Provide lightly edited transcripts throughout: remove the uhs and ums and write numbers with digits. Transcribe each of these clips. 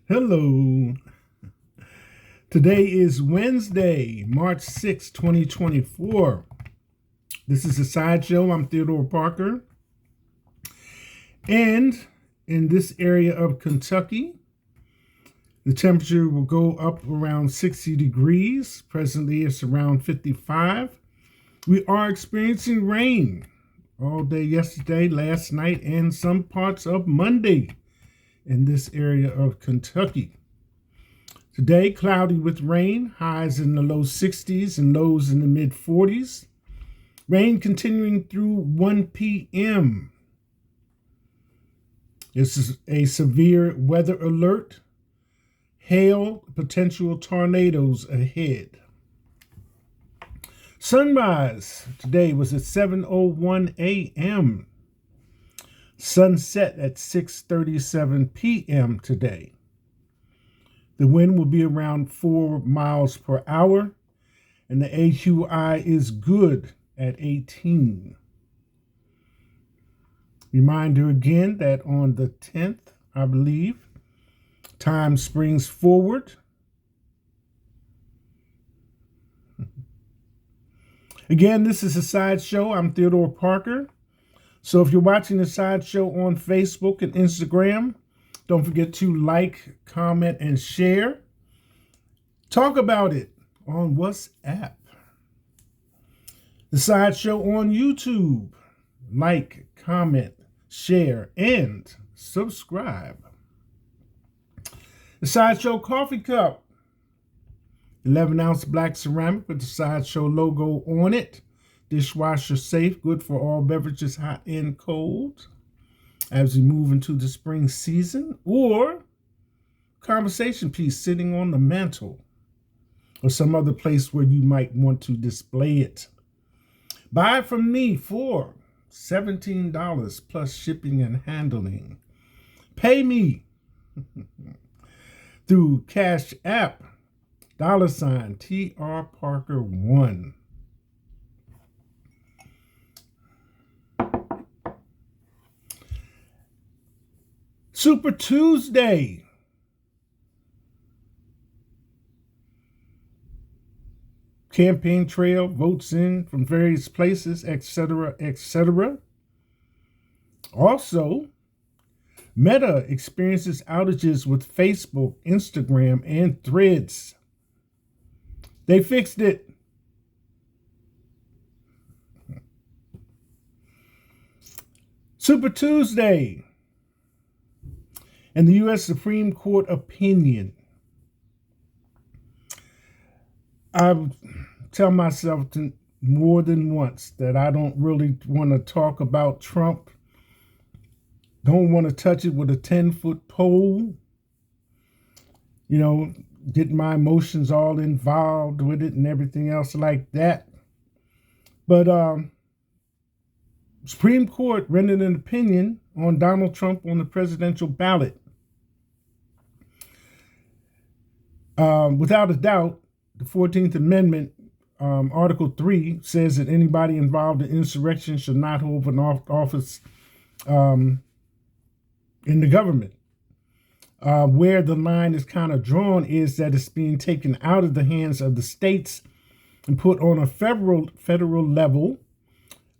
Hello. Today is Wednesday, March 6, 2024. This is a sideshow. I'm Theodore Parker. And in this area of Kentucky, the temperature will go up around 60 degrees. Presently, it's around 55. We are experiencing rain all day yesterday, last night, and some parts of Monday in this area of Kentucky. Today, cloudy with rain, highs in the low 60s and lows in the mid 40s. Rain continuing through 1 p.m. This is a severe weather alert. Hail, potential tornadoes ahead. Sunrise today was at 7:01 a.m. Sunset at 6:37 p.m. today. The wind will be around 4 miles per hour, and the AQI is good at 18. Reminder again that on the 10th, I believe, time springs forward. Again, this is a sideshow. I'm Theodore Parker. So if you're watching the sideshow on Facebook and Instagram, don't forget to like, comment, and share. Talk about it on WhatsApp. The sideshow on YouTube. Like, comment, share, and subscribe. The sideshow coffee cup. 11-ounce black ceramic with the sideshow logo on it. Dishwasher safe, good for all beverages, hot and cold, as we move into the spring season, or conversation piece sitting on the mantle or some other place where you might want to display it. Buy it from me for $17 plus shipping and handling. Pay me through Cash App, $ TR Parker 1. Super Tuesday. Campaign trail, votes in from various places, etc., etc. Also, Meta experiences outages with Facebook, Instagram, and Threads. They fixed it. Super Tuesday. And the U.S. Supreme Court opinion. I tell myself more than once that I don't really want to talk about Trump. Don't want to touch it with a 10-foot pole. Get my emotions all involved with it and everything else like that. But Supreme Court rendered an opinion on Donald Trump on the presidential ballot. Without a doubt, the 14th Amendment, Article 3, says that anybody involved in insurrection should not hold an office in the government. Where the line is kind of drawn is that it's being taken out of the hands of the states and put on a federal level,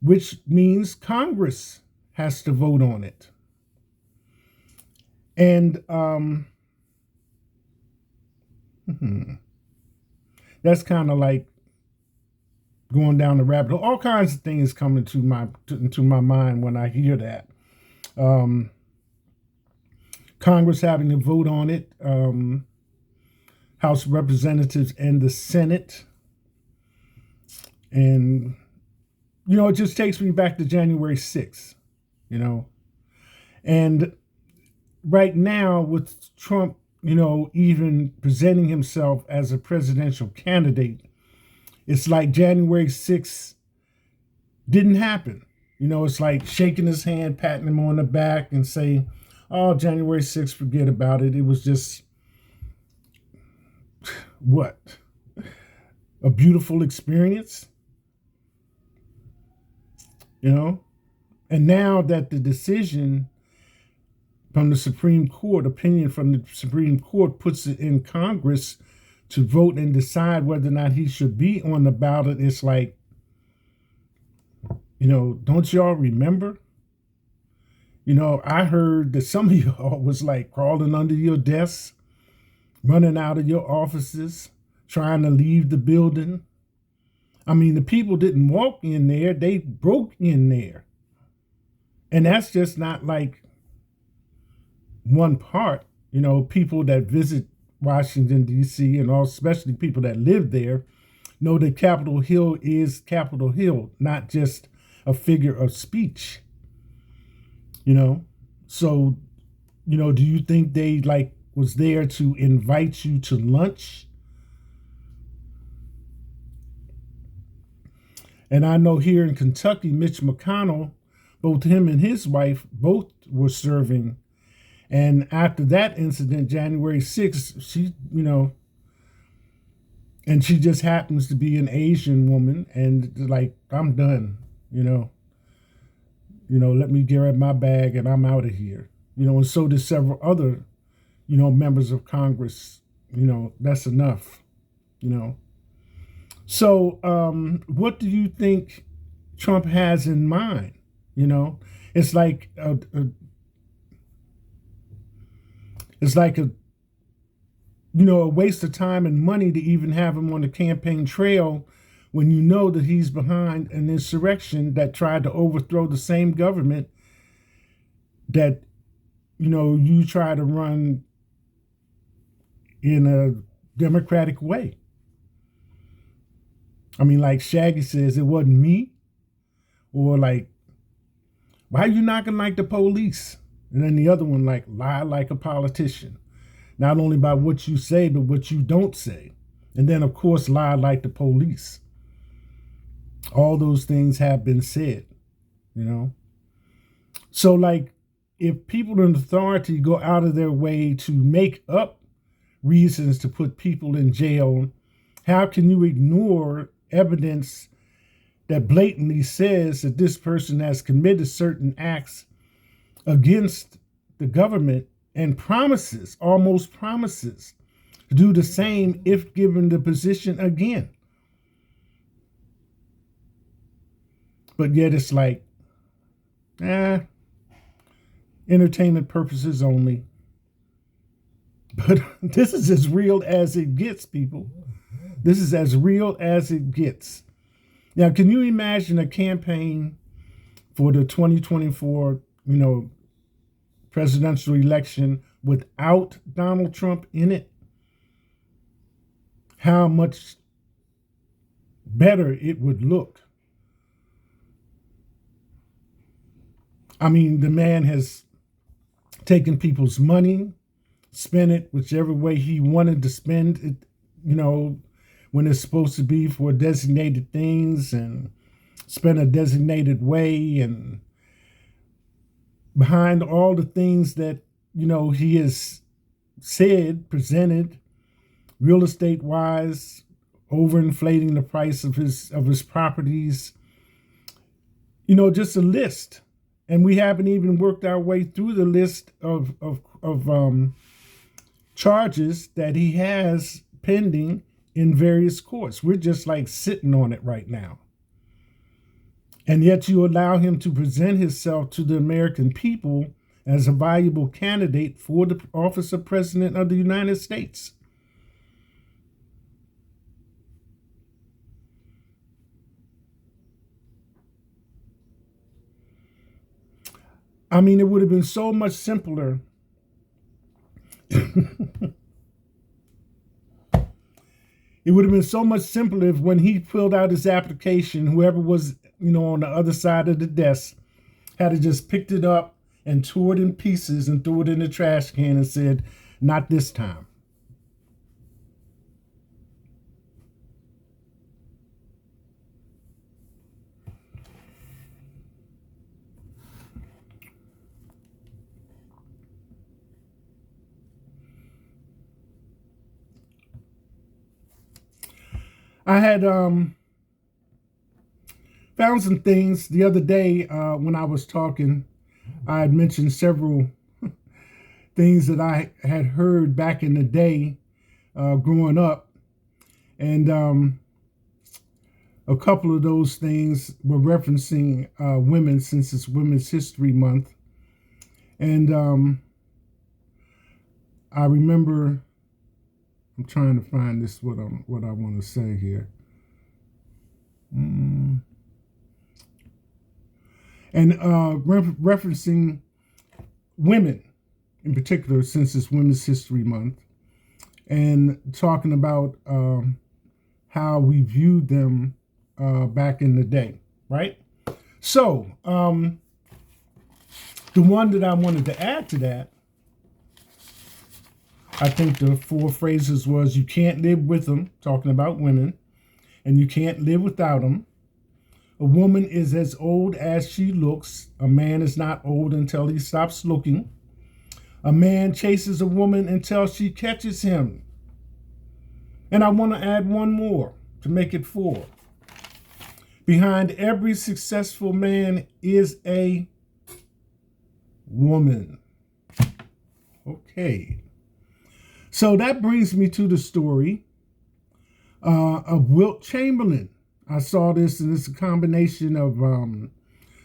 which means Congress has to vote on it. And that's kind of like going down the rabbit hole. All kinds of things come into my mind when I hear that. Congress having to vote on it, House of Representatives and the Senate. And, it just takes me back to January 6th, And right now with Trump, even presenting himself as a presidential candidate, it's like January 6th didn't happen. It's like shaking his hand, patting him on the back and saying, oh, January 6th, forget about it. It was just, what? A beautiful experience? And now that the decision from the Supreme Court, opinion from the Supreme Court puts it in Congress to vote and decide whether or not he should be on the ballot. It's like, don't y'all remember? I heard that some of y'all was like crawling under your desks, running out of your offices, trying to leave the building. I mean, the people didn't walk in there, they broke in there. And that's just not like one part. People that visit Washington, D.C., and all, especially people that live there, know that Capitol Hill is Capitol Hill, not just a figure of speech. So, do you think they was there to invite you to lunch? And I know here in Kentucky, Mitch McConnell, both him and his wife, both were serving. And after that incident, January 6th, she, and she just happens to be an Asian woman, and I'm done, let me grab my bag and I'm out of here. And so did several other, members of Congress. That's enough, So what do you think Trump has in mind? It's like a waste of time and money to even have him on the campaign trail when you know that he's behind an insurrection that tried to overthrow the same government that, you try to run in a democratic way. I mean, like Shaggy says, it wasn't me. Or why are you knocking like the police? And then the other one, lie like a politician. Not only by what you say, but what you don't say. And then, of course, lie like the police. All those things have been said, So, if people in authority go out of their way to make up reasons to put people in jail, how can you ignore evidence that blatantly says that this person has committed certain acts against the government and almost promises to do the same if given the position again? But yet it's entertainment purposes only. But this is as real as it gets, people. This is as real as it gets. Now, can you imagine a campaign for the 2024, presidential election without Donald Trump in it? How much better it would look. I mean, the man has taken people's money, spent it whichever way he wanted to spend it, when it's supposed to be for designated things, and spent a designated way, and behind all the things that, he has said, presented, real estate wise, overinflating the price of his properties, just a list. And we haven't even worked our way through the list of charges that he has pending in various courts. We're just sitting on it right now. And yet you allow him to present himself to the American people as a valuable candidate for the office of President of the United States. I mean, it would have been so much simpler. It would have been so much simpler if when he filled out his application, whoever was, on the other side of the desk had just picked it up and tore it in pieces and threw it in the trash can and said, not this time. I had found some things the other day when I was talking. I had mentioned several things that I had heard back in the day growing up. And a couple of those things were referencing women, since it's Women's History Month. And I remember, I'm trying to find this, what I want to say here. And referencing women in particular, since it's Women's History Month, and talking about how we viewed them back in the day, right? So, the one that I wanted to add to that, I think the 4 phrases was, you can't live with them, talking about women, and you can't live without them. A woman is as old as she looks. A man is not old until he stops looking. A man chases a woman until she catches him. And I want to add one more to make it 4. Behind every successful man is a woman. Okay. So that brings me to the story of Wilt Chamberlain. I saw this, and it's a combination of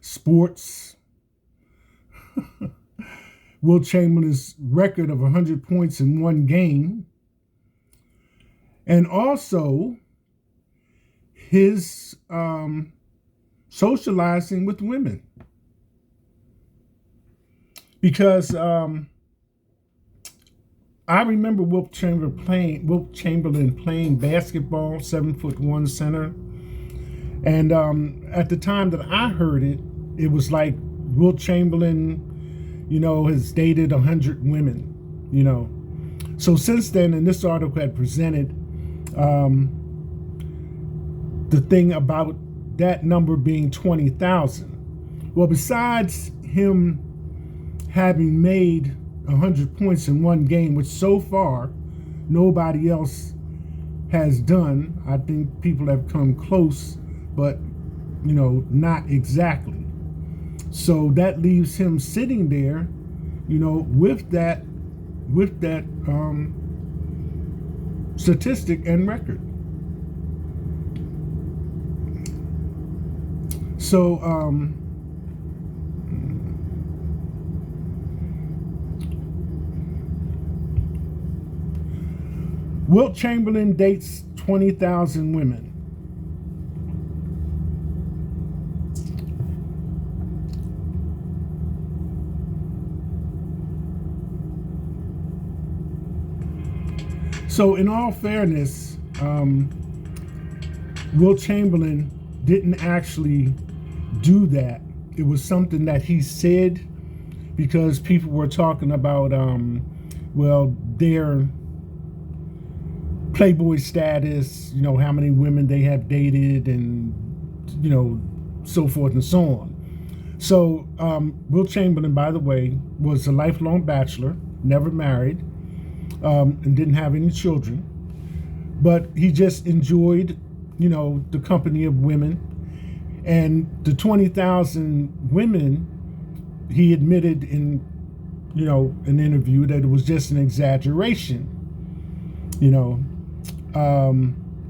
sports. Wilt Chamberlain's record of 100 points in one game, and also his socializing with women. Because I remember Wilt Chamberlain playing basketball, 7'1" center. And at the time that I heard it, it was like Wilt Chamberlain, has dated 100 women, So since then, and this article had presented the thing about that number being 20,000. Well, besides him having made 100 points in one game, which so far nobody else has done, I think people have come close, but not exactly. So that leaves him sitting there, with that statistic and record. So Wilt Chamberlain dates 20,000 women. So in all fairness, Wilt Chamberlain didn't actually do that. It was something that he said because people were talking about, their Playboy status, how many women they have dated, and, so forth and so on. So Wilt Chamberlain, by the way, was a lifelong bachelor, never married, and didn't have any children. But he just enjoyed, the company of women. And the 20,000 women, he admitted in, an interview that it was just an exaggeration.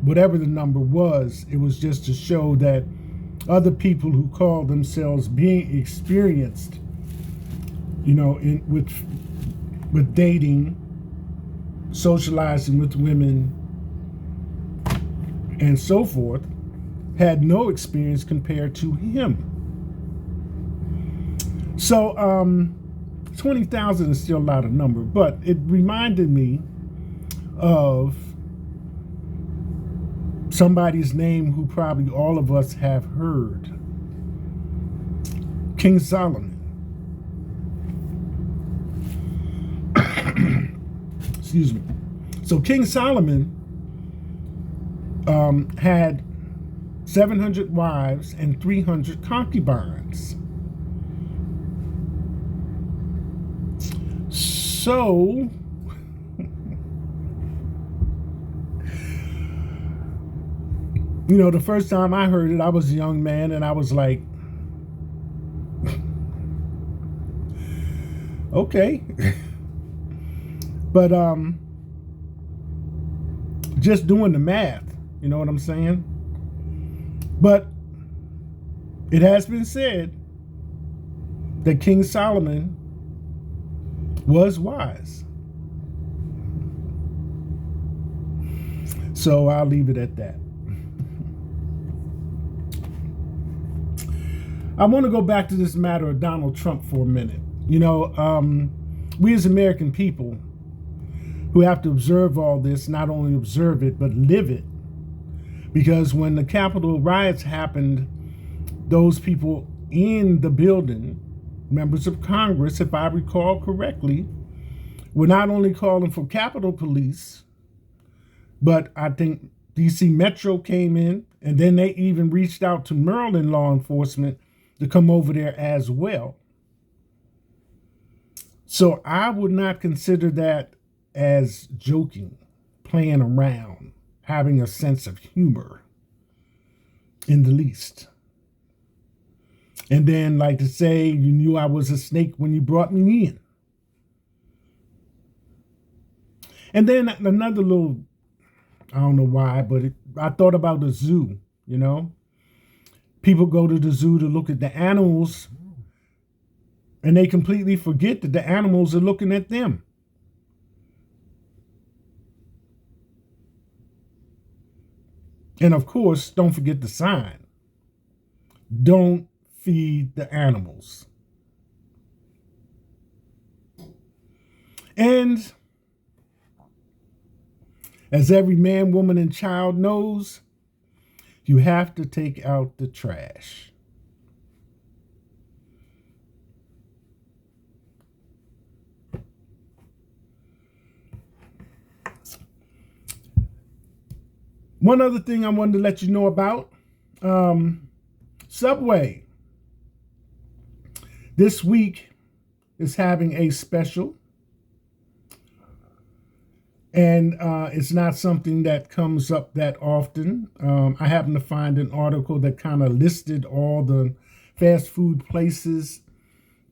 Whatever the number was, it was just to show that other people who call themselves being experienced, with dating, socializing with women, and so forth, had no experience compared to him. So 20,000 is still a lot of number, but it reminded me of somebody's name who probably all of us have heard. King Solomon. Excuse me. So King Solomon had 700 wives and 300 concubines. So the first time I heard it, I was a young man, and I was like, okay. But just doing the math, you know what I'm saying? But it has been said that King Solomon was wise. So I'll leave it at that. I want to go back to this matter of Donald Trump for a minute. You know, we as American people who have to observe all this, not only observe it, but live it. Because when the Capitol riots happened, those people in the building, members of Congress, if I recall correctly, were not only calling for Capitol Police, but I think DC Metro came in, and then they even reached out to Maryland law enforcement to come over there as well. So I would not consider that as joking, playing around, having a sense of humor in the least. And then, like to say, you knew I was a snake when you brought me in. And then another little, I don't know why, but I thought about the zoo, you know. People go to the zoo to look at the animals, and they completely forget that the animals are looking at them. And of course, don't forget the sign. Don't feed the animals. And as every man, woman, and child knows, you have to take out the trash. One other thing I wanted to let you know about, Subway this week is having a special. And it's not something that comes up that often. I happened to find an article that kind of listed all the fast food places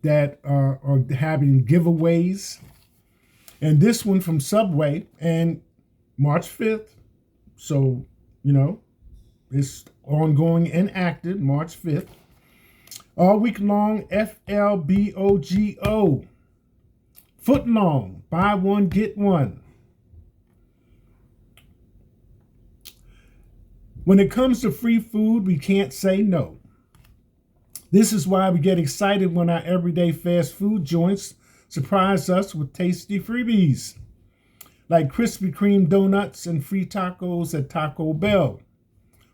that are having giveaways. And this one from Subway, and March 5th. So, you know, it's ongoing and active, March 5th. All week long, FLBOGO. Foot long, buy one, get one. When it comes to free food, we can't say no. This is why we get excited when our everyday fast food joints surprise us with tasty freebies, like Krispy Kreme donuts and free tacos at Taco Bell,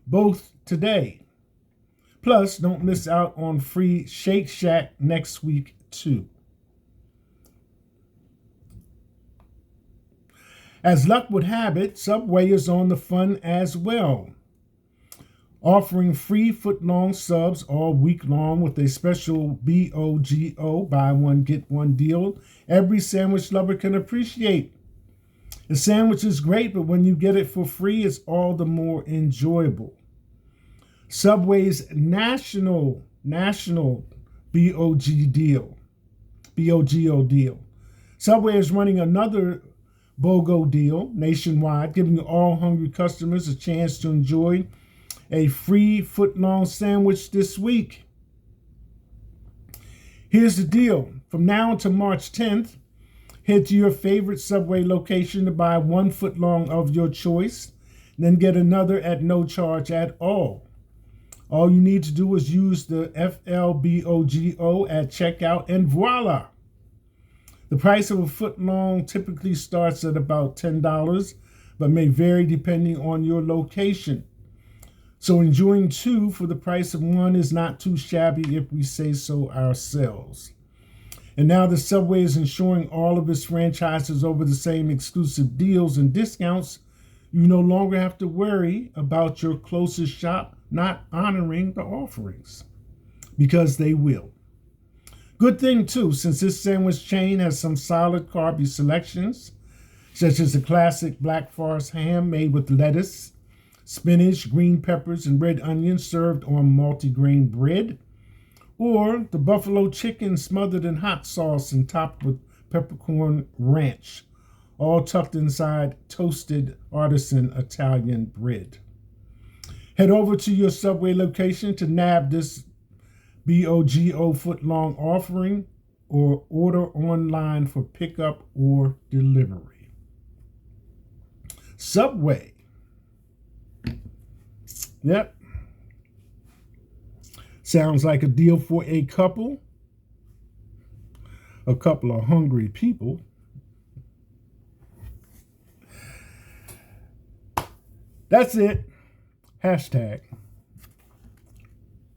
both today. Plus, don't miss out on free Shake Shack next week, too. As luck would have it, Subway is on the fun as well, offering free foot-long subs all week long with a special BOGO, buy one, get one deal every sandwich lover can appreciate. The sandwich is great, but when you get it for free, it's all the more enjoyable. Subway's national BOGO deal. Subway is running another BOGO deal nationwide, giving all hungry customers a chance to enjoy a free foot-long sandwich this week. Here's the deal. From now until March 10th, head to your favorite Subway location to buy 1 foot long of your choice, then get another at no charge at all. All you need to do is use the FLBOGO at checkout, and voila! The price of a foot long typically starts at about $10, but may vary depending on your location. So enjoying 2 for the price of 1 is not too shabby if we say so ourselves. And now the Subway is ensuring all of its franchises over the same exclusive deals and discounts. You no longer have to worry about your closest shop not honoring the offerings, because they will. Good thing too, since this sandwich chain has some solid carby selections, such as the classic Black Forest ham made with lettuce, spinach, green peppers, and red onions served on multigrain bread, or the buffalo chicken smothered in hot sauce and topped with peppercorn ranch, all tucked inside toasted artisan Italian bread. Head over to your Subway location to nab this BOGO foot-long offering or order online for pickup or delivery. Subway. Yep. Sounds like a deal for a couple of hungry people. That's it. Hashtag